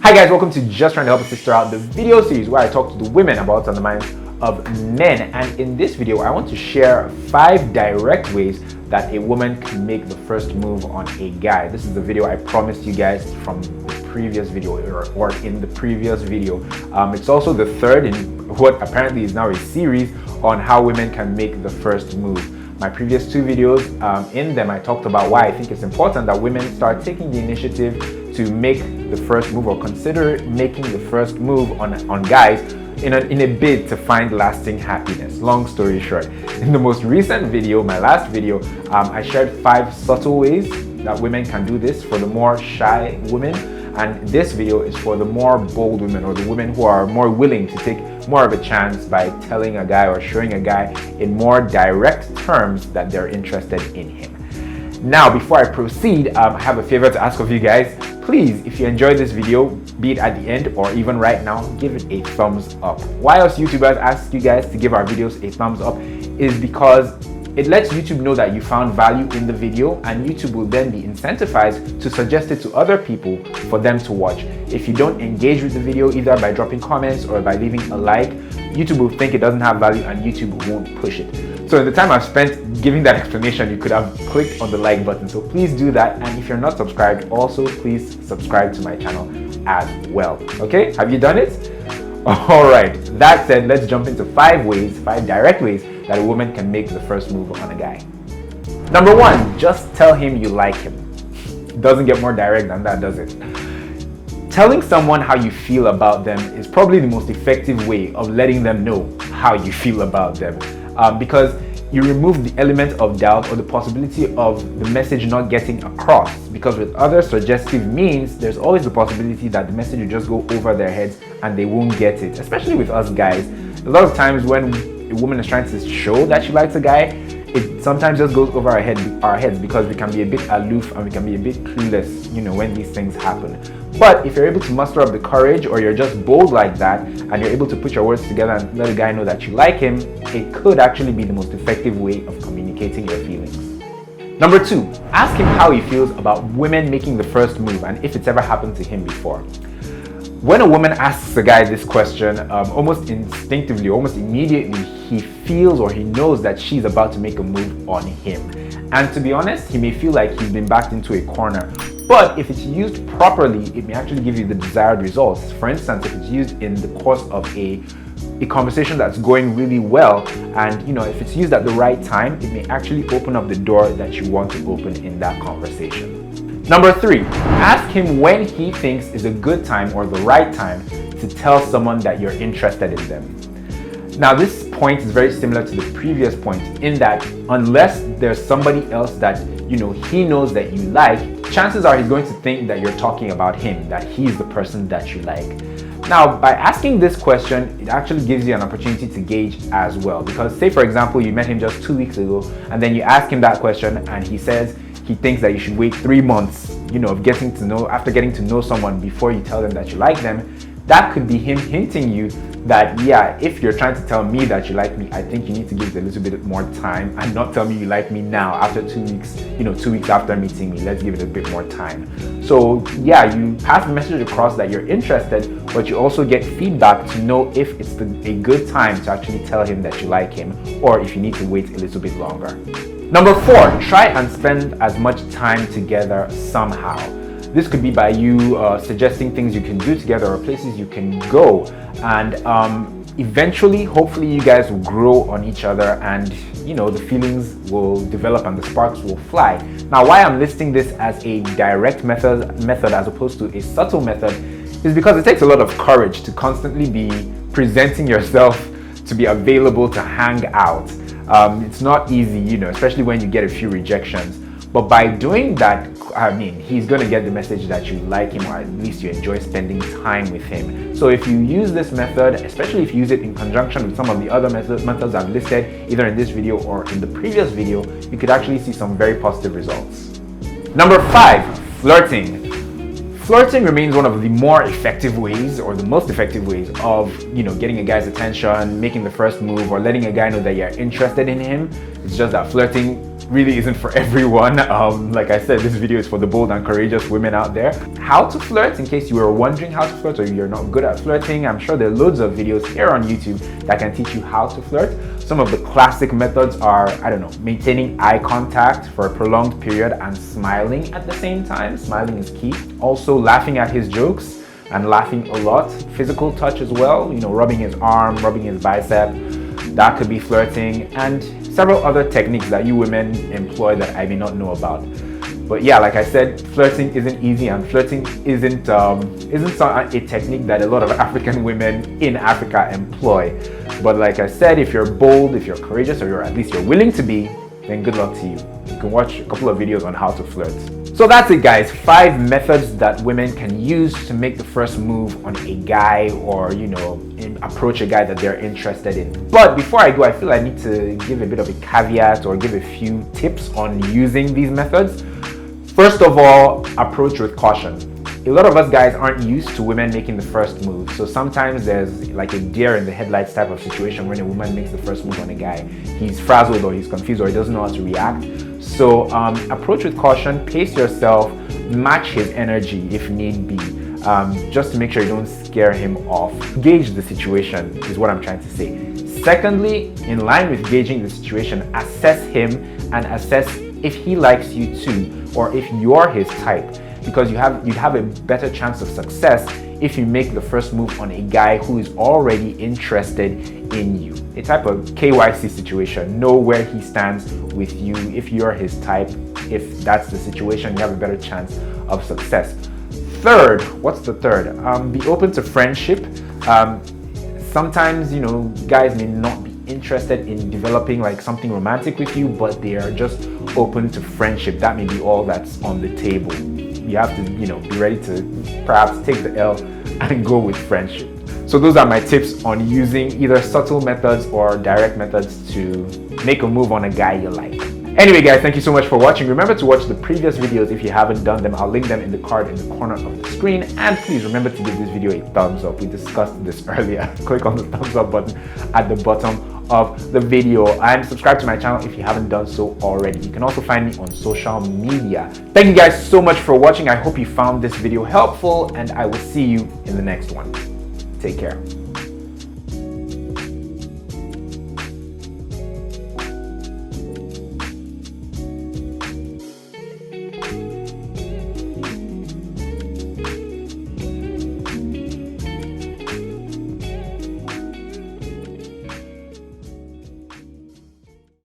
Hi guys, welcome to Just Trying to Help a Sister Out, the video series where I talk to the women about what's on the minds of men. And in this video, I want to share 5 direct ways that a woman can make the first move on a guy. This is the video I promised you guys from the previous video or in the previous video. It's also the third in what apparently is now a series on how women can make the first move. My previous 2 videos, in them I talked about why I think it's important that women start taking the initiative to make the first move or consider making the first move on guys in a bid to find lasting happiness. Long story short, in the most recent video, my last video, I shared 5 subtle ways that women can do this for the more shy women, and this video is for the more bold women, or the women who are more willing to take more of a chance by telling a guy or showing a guy in more direct terms that they're interested in him. Now, before I proceed, I have a favor to ask of you guys. Please, if you enjoyed this video, be it at the end or even right now, give it a thumbs up. Why us YouTubers ask you guys to give our videos a thumbs up is because it lets YouTube know that you found value in the video, and YouTube will then be incentivized to suggest it to other people for them to watch. If you don't engage with the video either by dropping comments or by leaving a like, YouTube will think it doesn't have value and YouTube won't push it. So in the time I've spent giving that explanation, you could have clicked on the like button. So please do that. And if you're not subscribed, also please subscribe to my channel as well. Okay, have you done it? All right, that said, let's jump into 5 direct ways that a woman can make the first move on a guy. Number 1, just tell him you like him. Doesn't get more direct than that, does it? Telling someone how you feel about them is probably the most effective way of letting them know how you feel about them, because you remove the element of doubt or the possibility of the message not getting across. Because with other suggestive means, there's always the possibility that the message will just go over their heads and they won't get it, especially with us guys. A lot of times when a woman is trying to show that she likes a guy, it sometimes just goes over our heads because we can be a bit aloof and we can be a bit clueless, when these things happen. But if you're able to muster up the courage, or you're just bold like that and you're able to put your words together and let a guy know that you like him, it could actually be the most effective way of communicating your feelings. Number 2, ask him how he feels about women making the first move and if it's ever happened to him before. When a woman asks a guy this question, almost instinctively, almost immediately, he feels or he knows that she's about to make a move on him. And to be honest, he may feel like he's been backed into a corner. But if it's used properly, it may actually give you the desired results. For instance, if it's used in the course of a conversation that's going really well, and if it's used at the right time, it may actually open up the door that you want to open in that conversation. Number 3, ask him when he thinks is a good time or the right time to tell someone that you're interested in them. Now, this point is very similar to the previous point in that unless there's somebody else that he knows that you like, chances are he's going to think that you're talking about him, that he's the person that you like. Now, by asking this question, it actually gives you an opportunity to gauge as well. Because say, for example, you met him just 2 weeks ago, and then you ask him that question and he says he thinks that you should wait 3 months, after getting to know someone before you tell them that you like them. That could be him hinting you that, yeah, if you're trying to tell me that you like me, I think you need to give it a little bit more time and not tell me you like me now after 2 weeks, 2 weeks after meeting me. Let's give it a bit more time. So yeah, you pass the message across that you're interested, but you also get feedback to know if it's a good time to actually tell him that you like him, or if you need to wait a little bit longer. Number 4, try and spend as much time together somehow. This could be by you suggesting things you can do together or places you can go, and eventually, hopefully, you guys will grow on each other, and the feelings will develop and the sparks will fly. Now, why I'm listing this as a direct method as opposed to a subtle method is because it takes a lot of courage to constantly be presenting yourself to be available to hang out. It's not easy, especially when you get a few rejections. But by doing that, he's going to get the message that you like him, or at least you enjoy spending time with him. So if you use this method, especially if you use it in conjunction with some of the other methods I've listed, either in this video or in the previous video, you could actually see some very positive results. Number 5, flirting. Flirting remains one of the more effective ways, or the most effective ways of, getting a guy's attention, making the first move, or letting a guy know that you're interested in him. It's just that flirting really isn't for everyone. Like I said, this video is for the bold and courageous women out there. How to flirt, in case you were wondering how to flirt or you're not good at flirting, I'm sure there are loads of videos here on YouTube that can teach you how to flirt. Some of the classic methods are, I don't know, maintaining eye contact for a prolonged period and smiling at the same time. Smiling is key. Also laughing at his jokes and laughing a lot. Physical touch as well, you know, rubbing his arm, rubbing his bicep. That could be flirting, and several other techniques that you women employ that I may not know about. But yeah, like I said, flirting isn't easy, and flirting isn't a technique that a lot of African women in Africa employ. But like I said, if you're bold, if you're courageous, or at least you're willing to be, then good luck to you. You can watch a couple of videos on how to flirt. So that's it, guys. 5 methods that women can use to make the first move on a guy, or, you know, approach a guy that they're interested in. But before I go, I feel I need to give a bit of a caveat or give a few tips on using these methods. First of all, approach with caution. A lot of us guys aren't used to women making the first move. So sometimes there's like a deer in the headlights type of situation when a woman makes the first move on a guy. He's frazzled, or he's confused, or he doesn't know how to react. So approach with caution, pace yourself, match his energy if need be, just to make sure you don't scare him off. Gauge the situation is what I'm trying to say. Secondly, in line with gauging the situation, assess him and assess if he likes you too, or if you're his type, because you'd have a better chance of success if you make the first move on a guy who is already interested in you. A type of KYC situation. Know where he stands with you. If you're his type, if that's the situation, you have a better chance of success. Third, what's the third? Be open to friendship. Sometimes, you know, guys may not be interested in developing like something romantic with you, but they are just open to friendship. That may be all that's on the table. You have to, you know, be ready to perhaps take the L and go with friendship. So those are my tips on using either subtle methods or direct methods to make a move on a guy you like. Anyway, guys, thank you so much for watching. Remember to watch the previous videos if you haven't done them. I'll link them in the card in the corner of the screen. And please remember to give this video a thumbs up. We discussed this earlier. Click on the thumbs up button at the bottom of the video, and subscribe to my channel if you haven't done so already. You can also find me on social media. Thank you guys so much for watching. I hope you found this video helpful, and I will see you in the next one. Take care.